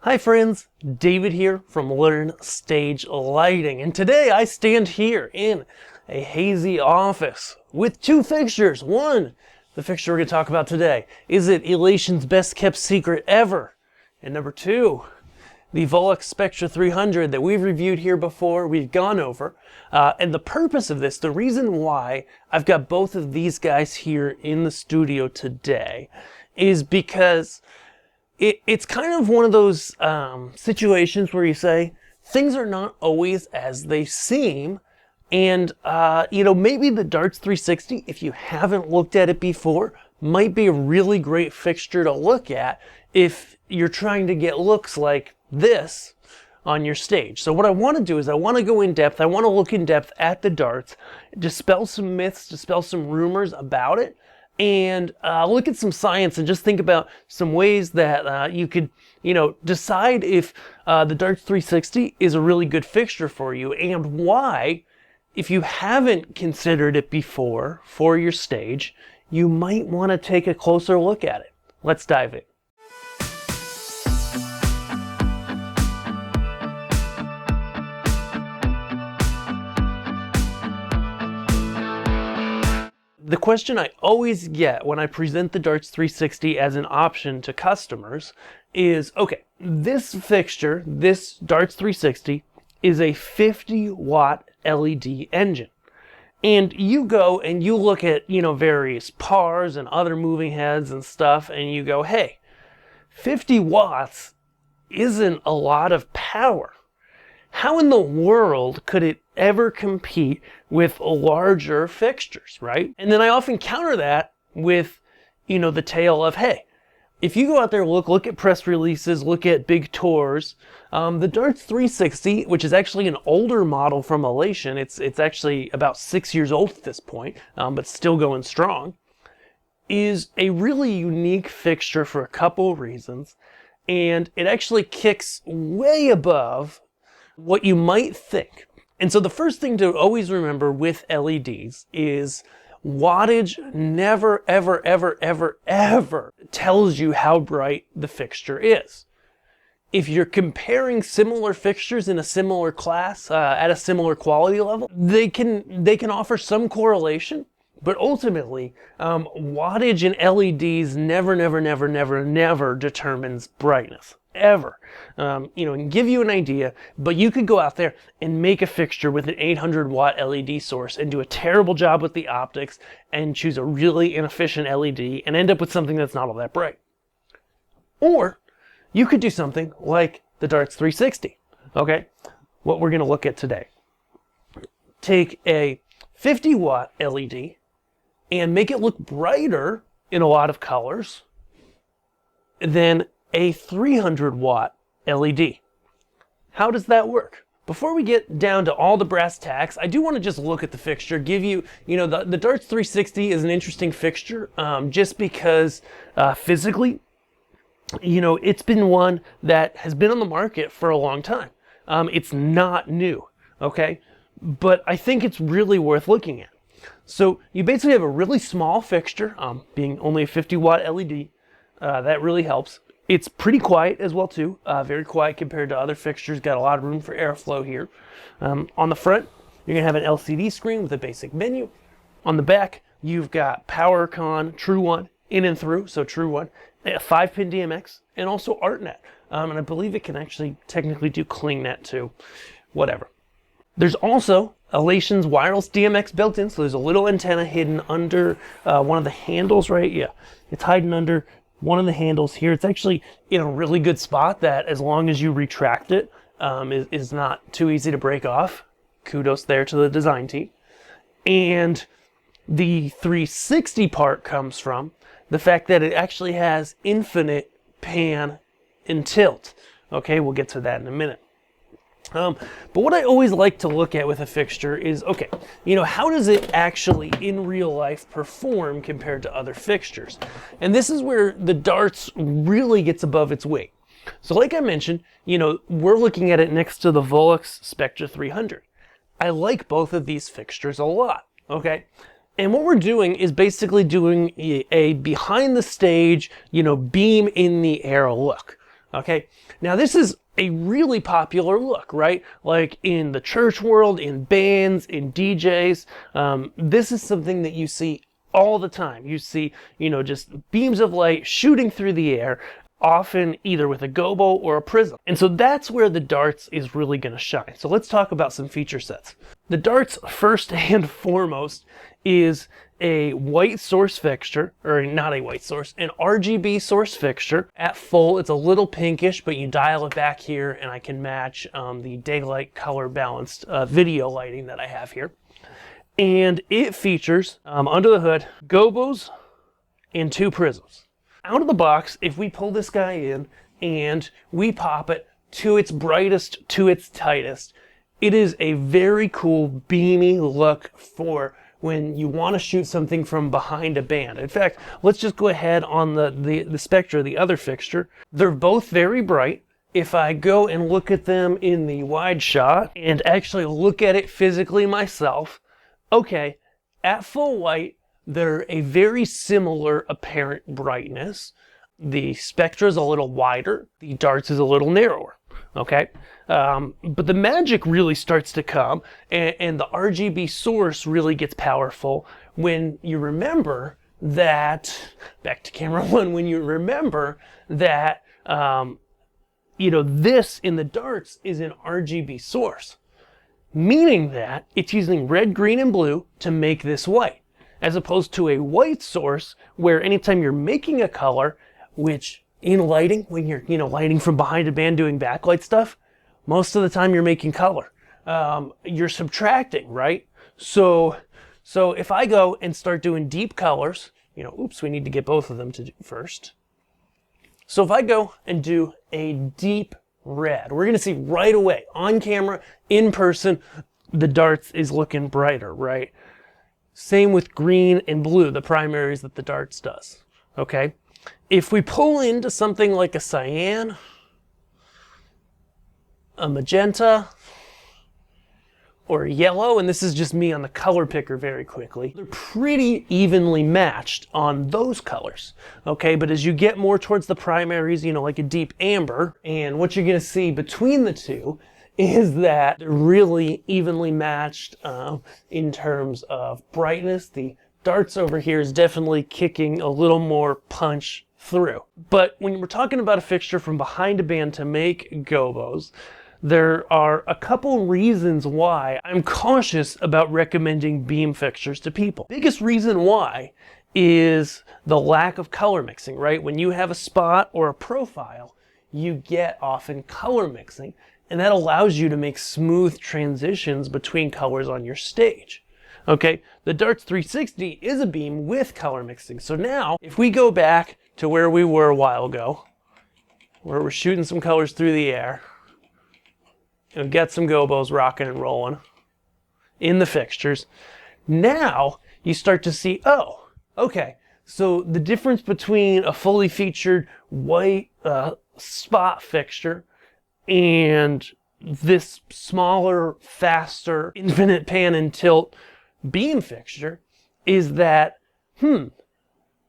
Hi friends, David here from Learn Stage Lighting, and today I stand here in a hazy office with two fixtures. One, the fixture we're going to talk about today, is it Elation's best kept secret ever? And number two, the Volux Spectra 300 that we've reviewed here before, we've gone over. And the purpose of this, the reason why I've got both of these guys here in the studio today, is because it's kind of one of those situations where you say, things are not always as they seem. And, maybe the Dartz 360, if you haven't looked at it before, might be a really great fixture to look at if you're trying to get looks like this on your stage. So what I want to do is I want to go in depth. I want to look in depth at the Dartz, dispel some myths, dispel some rumors about it, and look at some science and just think about some ways that you could, decide if the Dartz 360 is a really good fixture for you, and why, if you haven't considered it before for your stage, you might want to take a closer look at it. Let's dive in. The question I always get when I present the Dartz 360 as an option to customers is, okay, this fixture, this Dartz 360, is a 50-watt LED engine. And you go and you look at, various PARs and other moving heads and stuff, and you go, hey, 50 watts isn't a lot of power. How in the world could it ever compete with larger fixtures, right? And then I often counter that with, the tale of, hey, if you go out there, look at press releases, look at big tours, the Dartz 360, which is actually an older model from Elation, it's actually about 6 years old at this point, but still going strong, is a really unique fixture for a couple of reasons, and it actually kicks way above what you might think. And so the first thing to always remember with LEDs is wattage never, ever, ever, ever, ever tells you how bright the fixture is. If you're comparing similar fixtures in a similar class, at a similar quality level, they can offer some correlation, but ultimately, wattage in LEDs never, never, never, never, never determines brightness. Ever. And give you an idea, but you could go out there and make a fixture with an 800-watt LED source and do a terrible job with the optics and choose a really inefficient LED and end up with something that's not all that bright. Or you could do something like the Dartz 360, okay? What we're going to look at today. Take a 50-watt LED and make it look brighter in a lot of colors than a 300-watt LED. How does that work? Before we get down to all the brass tacks, I do want to just look at the fixture, give you, the Dartz 360 is an interesting fixture, just because physically, it's been one that has been on the market for a long time. It's not new, okay? But I think it's really worth looking at. So you basically have a really small fixture, being only a 50-watt LED, that really helps. It's pretty quiet as well too, very quiet compared to other fixtures, got a lot of room for airflow here. On the front, you're gonna have an LCD screen with a basic menu. On the back, you've got power con, true one, in and through, so true one, a 5-pin DMX, and also ArtNet. And I believe it can actually technically do ClingNet too, whatever. There's also Elation's wireless DMX built in, so there's a little antenna hidden under one of the handles, right? Yeah, it's hiding under one of the handles here. It's actually in a really good spot that, as long as you retract it, is not too easy to break off. Kudos there to the design team. And the 360 part comes from the fact that it actually has infinite pan and tilt. Okay, we'll get to that in a minute. But what I always like to look at with a fixture is, okay, how does it actually in real life perform compared to other fixtures? And this is where the Dartz really gets above its weight. So like I mentioned, we're looking at it next to the Volux Spectra 300. I like both of these fixtures a lot, okay? And what we're doing is basically doing a behind the stage, beam in the air look. Okay, now this is a really popular look, right? Like in the church world, in bands, in DJs. This is something that you see all the time. You see, just beams of light shooting through the air, often either with a gobo or a prism. And so that's where the Dartz is really going to shine. So let's talk about some feature sets. The Dartz, first and foremost, is a white source fixture, or not a white source, an RGB source fixture. At full, it's a little pinkish, but you dial it back here and I can match the daylight color balanced video lighting that I have here. And it features, under the hood, gobos and 2 prisms. Out of the box, if we pull this guy in and we pop it to its brightest, to its tightest, it is a very cool beamy look for when you want to shoot something from behind a band. In fact, let's just go ahead on the Spectra, the other fixture. They're both very bright. If I go and look at them in the wide shot and actually look at it physically myself, okay, at full white, they're a very similar apparent brightness. The Spectra is a little wider, the Dartz is a little narrower, okay? But the magic really starts to come, and the RGB source really gets powerful when you remember that, back to camera 1, when you remember that, this in the Dartz is an RGB source, meaning that it's using red, green, and blue to make this white, as opposed to a white source where anytime you're making a color, which in lighting, when you're lighting from behind a band doing backlight stuff, most of the time you're making color. You're subtracting, right? So if I go and start doing deep colors, oops, we need to get both of them to do first. So if I go and do a deep red, we're gonna see right away on camera, in person, the Dartz is looking brighter, right? Same with green and blue, the primaries that the Dartz does, okay? If we pull into something like a cyan, a magenta, or a yellow, and this is just me on the color picker very quickly, they're pretty evenly matched on those colors, okay? But as you get more towards the primaries, like a deep amber, and what you're gonna see between the two is that they're really evenly matched in terms of brightness. The Dartz over here is definitely kicking a little more punch through. But when we're talking about a fixture from behind a band to make gobos, there are a couple reasons why I'm cautious about recommending beam fixtures to people. Biggest reason why is the lack of color mixing, right? When you have a spot or a profile, you get often color mixing, and that allows you to make smooth transitions between colors on your stage. Okay, the Dartz 360 is a beam with color mixing. So now, if we go back to where we were a while ago, where we're shooting some colors through the air, and get some gobos rocking and rolling in the fixtures, now you start to see, oh, okay, so the difference between a fully featured white spot fixture and this smaller, faster, infinite pan and tilt beam fixture is that,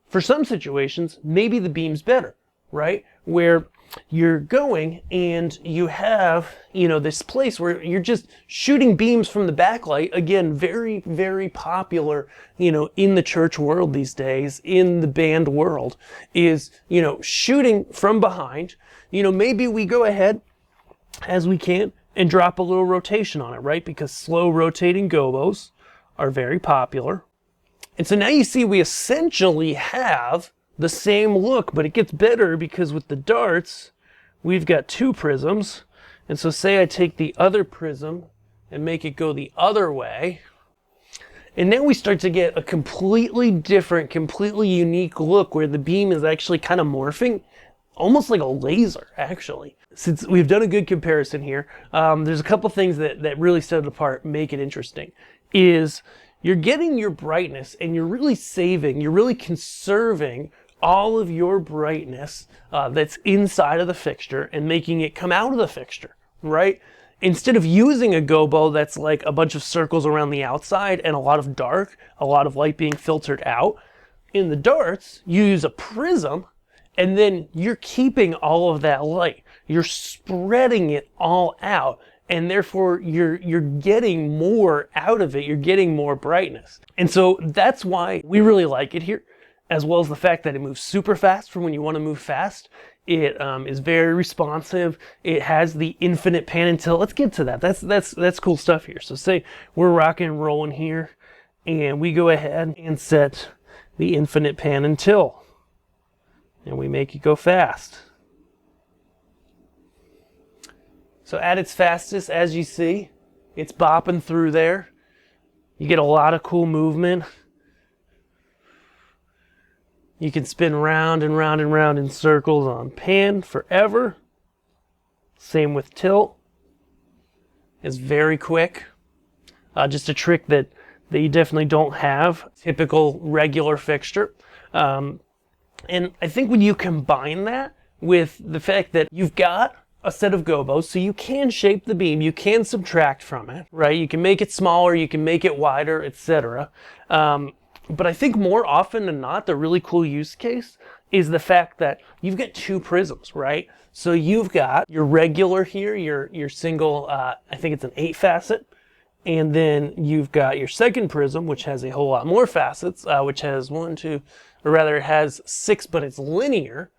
for some situations, maybe the beam's better, right? Where you're going and you have, this place where you're just shooting beams from the backlight. Again, very, very popular, in the church world these days, in the band world, is, shooting from behind. Maybe we go ahead as we can and drop a little rotation on it, right? Because slow rotating gobos are very popular. And so now you see we essentially have the same look, but it gets better because with the Dartz, we've got 2 prisms. And so say I take the other prism and make it go the other way. And now we start to get a completely different, completely unique look where the beam is actually kind of morphing, almost like a laser, actually. Since we've done a good comparison here, there's a couple things that really set it apart, make it interesting, is you're getting your brightness and you're really saving, you're really conserving all of your brightness that's inside of the fixture and making it come out of the fixture, right? Instead of using a gobo that's like a bunch of circles around the outside and a lot of dark, a lot of light being filtered out, in the Dartz, you use a prism And then you're keeping all of that light. You're spreading it all out. And therefore, you're getting more out of it. You're getting more brightness. And so that's why we really like it here, as well as the fact that it moves super fast for when you want to move fast. It is very responsive. It has the infinite pan and tilt. Let's get to that. That's cool stuff here. So say we're rocking and rolling here, and we go ahead and set the infinite pan and tilt, and we make it go fast. So at its fastest, as you see, it's bopping through there. You get a lot of cool movement. You can spin round and round and round in circles on pan forever. Same with tilt. It's very quick. Just a trick that you definitely don't have. Typical regular fixture. And I think when you combine that with the fact that you've got a set of gobos, so you can shape the beam, you can subtract from it, right? You can make it smaller, you can make it wider, etc. But I think more often than not, the really cool use case is the fact that you've got two prisms, right? So you've got your regular here, your single, I think it's an 8 facet, and then you've got your second prism, which has a whole lot more facets, which has 1, 2, or rather it has 6, but it's linear.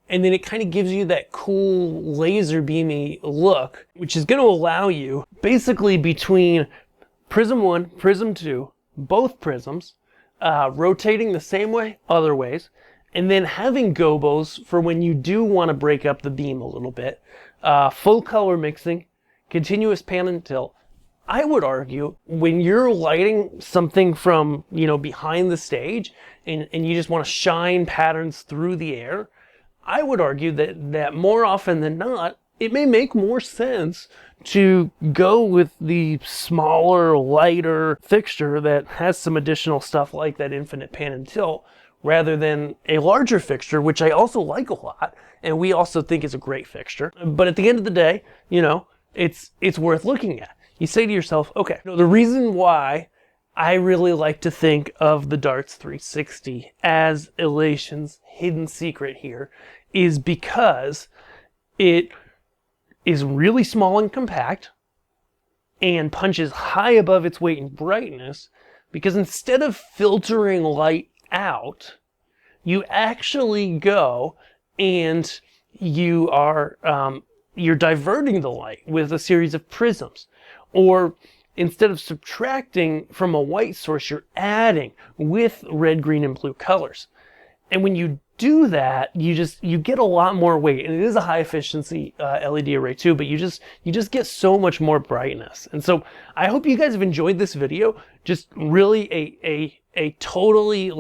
And then it kind of gives you that cool laser beamy look, which is going to allow you basically between prism 1, prism 2, both prisms, rotating the same way, other ways, and then having gobos for when you do want to break up the beam a little bit, full color mixing, continuous pan and tilt. I would argue when you're lighting something from, behind the stage and you just want to shine patterns through the air, I would argue that more often than not, it may make more sense to go with the smaller, lighter fixture that has some additional stuff like that infinite pan and tilt, rather than a larger fixture, which I also like a lot, and we also think is a great fixture. But at the end of the day, it's worth looking at. You say to yourself, okay, the reason why I really like to think of the Dartz 360 as Elation's hidden secret here is because it is really small and compact and punches high above its weight in brightness, because instead of filtering light out, you actually go and you're diverting the light with a series of prisms. Or instead of subtracting from a white source, you're adding with red, green, and blue colors. And when you do that, you get a lot more weight, and it is a high efficiency LED array too, but you just get so much more brightness. And so I hope you guys have enjoyed this video. Just really a totally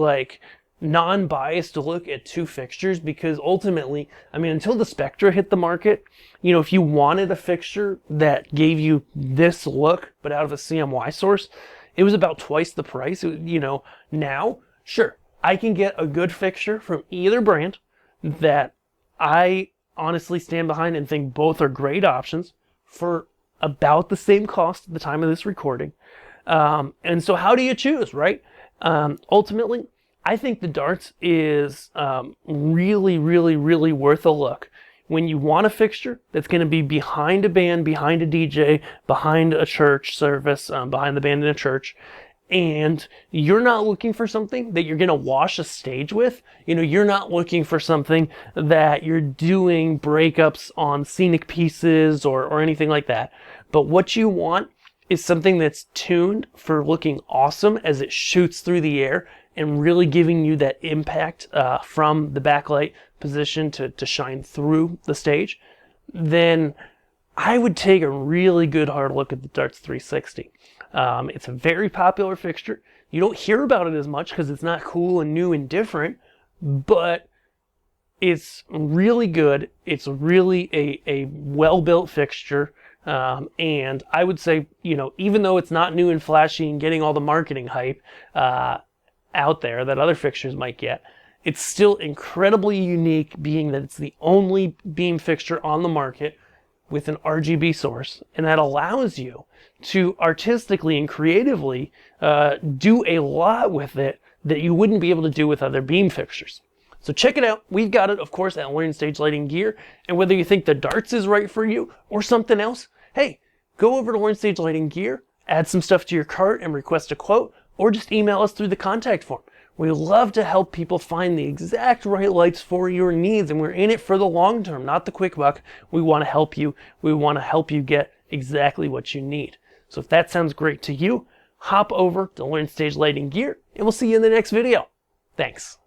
non-biased look at two fixtures, because ultimately, until the Spectra hit the market, if you wanted a fixture that gave you this look, but out of a CMY source, it was about twice the price. Now, sure, I can get a good fixture from either brand that I honestly stand behind and think both are great options for about the same cost at the time of this recording. And so how do you choose, right? Ultimately, I think the Dartz is really, really, really worth a look. When you want a fixture that's going to be behind a band, behind a DJ, behind a church service, behind the band in a church, and you're not looking for something that you're going to wash a stage with, you're not looking for something that you're doing breakups on scenic pieces or anything like that. But what you want is something that's tuned for looking awesome as it shoots through the air and really giving you that impact from the backlight position to shine through the stage. Then I would take a really good hard look at the Dartz 360. It's a very popular fixture. You don't hear about it as much because it's not cool and new and different, but it's really good. It's really a well-built fixture. And I would say, even though it's not new and flashy and getting all the marketing hype out there that other fixtures might get, it's still incredibly unique, being that it's the only beam fixture on the market with an RGB source, and that allows you to artistically and creatively do a lot with it that you wouldn't be able to do with other beam fixtures. So check it out. We've got it, of course, at Learn Stage Lighting Gear. And whether you think the Dartz is right for you or something else, hey, go over to Learn Stage Lighting Gear, add some stuff to your cart and request a quote, or just email us through the contact form. We love to help people find the exact right lights for your needs, and we're in it for the long term, not the quick buck. We want to help you. We want to help you get exactly what you need. So if that sounds great to you, hop over to Learn Stage Lighting Gear, and we'll see you in the next video. Thanks.